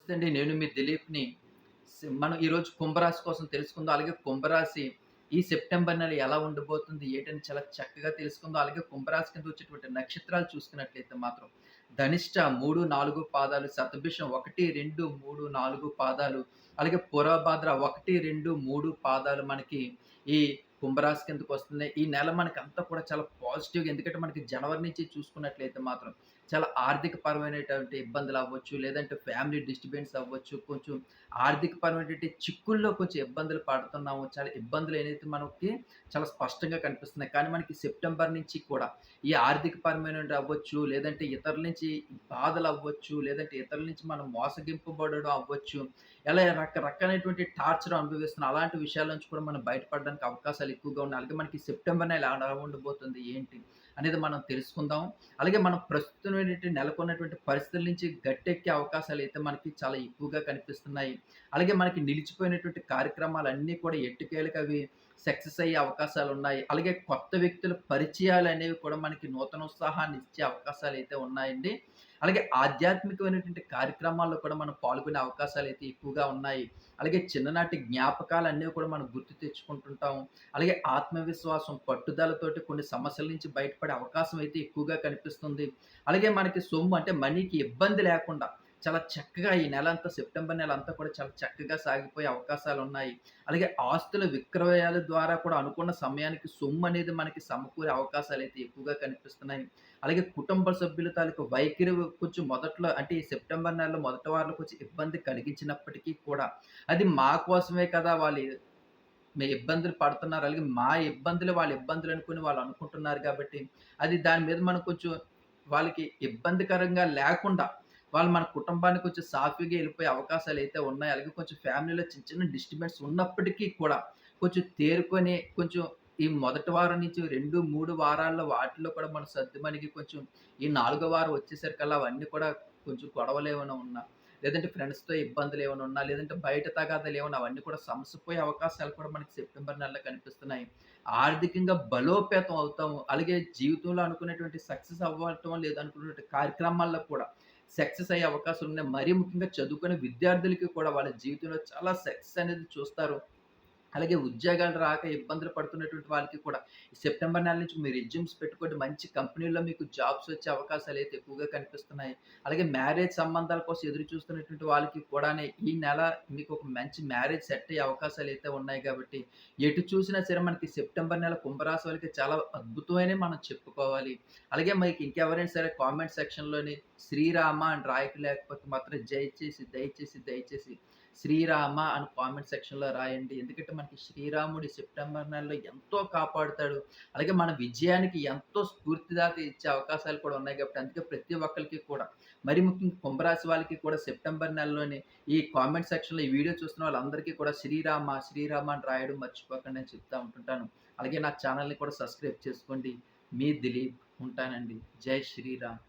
నమస్తే అండి. నేను మీ దిలీప్‌ని. మనం ఈరోజు కుంభరాశి కోసం తెలుసుకుందాం. అలాగే కుంభరాశి ఈ సెప్టెంబర్ నెల ఎలా ఉండబోతుంది, ఏటని చాలా చక్కగా తెలుసుకుందాం. అలాగే కుంభరాశి కింద వచ్చేటువంటి నక్షత్రాలు చూసుకున్నట్లయితే మాత్రం ధనిష్ట 3, 4 పాదాలు, శతభిషం 1, 2, 3, 4 పాదాలు, అలాగే పూర్వభాద్ర 1, 2, 3 పాదాలు మనకి ఈ కుంభరాశి కిందకొస్తున్నాయి. ఈ నెల మనకంతా కూడా చాలా పాజిటివ్‌గా ఎందుకంటే మనకి జనవరి నుంచి చూసుకున్నట్లయితే మాత్రం చాలా ఆర్థిక పరమైనటువంటి ఇబ్బందులవ్వచ్చు, లేదంటే ఫ్యామిలీ డిస్టర్బెన్స్ అవ్వచ్చు, కొంచెం ఆర్థిక పరమైనటువంటి చిక్కుల్లో కొంచెం ఇబ్బందులు పడుతున్నాము. చాలా ఇబ్బందులేనైతే మనకి చాలా స్పష్టంగా కనిపిస్తున్నాయి. కానీ మనకి సెప్టెంబర్ నుంచి కూడా ఈ ఆర్థిక పరమైనవి అవ్వచ్చు, లేదంటే ఇతరుల నుంచి బాధలవ్వచ్చు, లేదంటే ఇతరుల నుంచి మనం మోసగింపబడడం అవ్వచ్చు. ఇలా రకరకాలైనటువంటి టార్చర్ అనుభవిస్తున్నాం. అలాంటి విషయాల నుంచి కూడా మనం బయటపడడానికి అవకాశాలు ఎక్కువగా ఉన్నాయి. అలాగే మనకి సెప్టెంబర్ నెల ఎలా ఉండబోతుంది, ఏంటి అనేది మనం తెలుసుకుందాం. అలాగే మనం ప్రస్తుతం నెలకొన్నటువంటి పరిస్థితుల నుంచి గట్టెక్కే అవకాశాలైతే మనకి చాలా ఎక్కువగా కనిపిస్తున్నాయి. అలాగే మనకి నిలిచిపోయినటువంటి కార్యక్రమాలన్నీ కూడా ఎట్టకేలకు అవి సక్సెస్ అయ్యే అవకాశాలున్నాయి. అలాగే కొత్త వ్యక్తుల పరిచయాలనేవి కూడా మనకి నూతన ఉత్సాహాన్ని ఇచ్చే అవకాశాలైతే ఉన్నాయండి. అలాగే ఆధ్యాత్మికమైనటువంటి కార్యక్రమాల్లో కూడా మనం పాల్గొనే అవకాశాలైతే ఎక్కువగా ఉన్నాయి. అలాగే చిన్ననాటి జ్ఞాపకాలన్నీ కూడా మనం గుర్తు తెచ్చుకుంటుంటాం. అలాగే ఆత్మవిశ్వాసం, పట్టుదలతోటి కొన్ని సమస్యల నుంచి బయటపడే అవకాశం అయితే ఎక్కువగా కనిపిస్తుంది. అలాగే మనకి సొమ్ము అంటే మనీకి ఇబ్బంది లేకుండా చాలా చక్కగా ఈ నెలంతా సెప్టెంబర్ నెలంతా కూడా చాలా చక్కగా సాగిపోయే అవకాశాలున్నాయి. అలాగే ఆస్తుల విక్రయాల ద్వారా కూడా అనుకున్న సమయానికి సొమ్ము అనేది మనకి సమకూరే అవకాశాలైతే ఎక్కువగా కనిపిస్తున్నాయి. అలాగే కుటుంబ సభ్యుల తాలూకు వైఖరి కొంచెం మొదట్లో అంటే ఈ సెప్టెంబర్ నెలలో మొదటి వారంలో కొంచెం ఇబ్బంది కలిగించినప్పటికీ కూడా అది మా కోసమే కదా! ఇబ్బందులు పడుతున్నారు. అలాగే మా ఇబ్బందులు వాళ్ళ ఇబ్బందులు అనుకుని వాళ్ళు అనుకుంటున్నారు కాబట్టి, అది దాని మీద మనం కొంచెం వాళ్ళకి ఇబ్బందికరంగా లేకుండా, వాళ్ళు మన కుటుంబానికి కొంచెం సాఫీగా ఎళ్ళిపోయే అవకాశాలైతే ఉన్నాయి. అలాగే కొంచెం ఫ్యామిలీలో చిన్న చిన్న డిస్టర్బెన్స్ ఉన్నప్పటికీ కూడా, కొంచెం తేరుకొని కొంచెం ఈ మొదటి వారం నుంచి 2, 3 వారాల్లో వాటిలో కూడా మనం సద్దుమణిగి కొంచెం ఈ నాలుగో వారం వచ్చేసరికల్లా అవన్నీ కూడా కొంచెం గొడవలేమైనా ఉన్నా, లేదంటే ఫ్రెండ్స్‌తో ఇబ్బందులేమైనా ఉన్నా, లేదంటే బయట తగాదాలేమన్నా అవన్నీ కూడా సమసిపోయే అవకాశాలు కూడా మనకి సెప్టెంబర్ నెలలో కనిపిస్తున్నాయి. ఆర్థికంగా బలోపేతం అవుతాము. అలాగే జీవితంలో అనుకున్నటువంటి సక్సెస్ అవ్వటం లేదనుకున్నటువంటి కార్యక్రమాల్లో కూడా సక్సెస్ అయ్యే అవకాశాలున్నాయి. మరీ ముఖ్యంగా చదువుకునే విద్యార్థులకి కూడా వాళ్ళ జీవితంలో చాలా సక్సెస్ అనేది చూస్తారు. అలాగే ఉద్యోగాలు రాక ఇబ్బందులు పడుతున్నటువంటి వాళ్ళకి కూడా ఈ సెప్టెంబర్ నెల నుంచి మీరు రెజ్యూమ్స్ పెట్టుకోండి. మంచి కంపెనీల్లో మీకు జాబ్స్ వచ్చే అవకాశాలైతే ఎక్కువగా కనిపిస్తున్నాయి. అలాగే మ్యారేజ్ సంబంధాల కోసం ఎదురు చూస్తున్నటువంటి వాళ్ళకి కూడానే ఈ నెల మీకు ఒక మంచి మ్యారేజ్ సెట్ అయ్యే అవకాశాలైతే ఉన్నాయి కాబట్టి, ఎటు చూసినా సరే మనకి సెప్టెంబర్ నెల కుంభరాశి వాళ్ళకి చాలా అద్భుతమనే మనం చెప్పుకోవాలి. అలాగే మీకు ఇంకెవరైనా సరే కామెంట్ సెక్షన్‌లోని శ్రీరామ అని లేకపోతే మాత్రం దయచేసి శ్రీరామ అని కామెంట్ సెక్షన్‌లో రాయండి. ఎందుకంటే మనకి శ్రీరాముడు సెప్టెంబర్ నెలలో ఎంతో కాపాడుతాడు. అలాగే మన విజయానికి ఎంతో స్ఫూర్తిదాత ఇచ్చే అవకాశాలు కూడా ఉన్నాయి కాబట్టి, అందుకే ప్రతి ఒక్కళ్ళకి కూడా మరి ముఖ్యంగా కుంభరాశి వాళ్ళకి కూడా సెప్టెంబర్ నెలలోనే ఈ కామెంట్ సెక్షన్‌లో ఈ వీడియో చూస్తున్న వాళ్ళందరికీ కూడా శ్రీరామ అని రాయడం మర్చిపోకండి అని చెప్తా ఉంటుంటాను. అలాగే నా ఛానెల్‌ని కూడా సబ్స్క్రైబ్ చేసుకోండి. మీ దిలీప్ ఉంటానండి. జై శ్రీరామ్.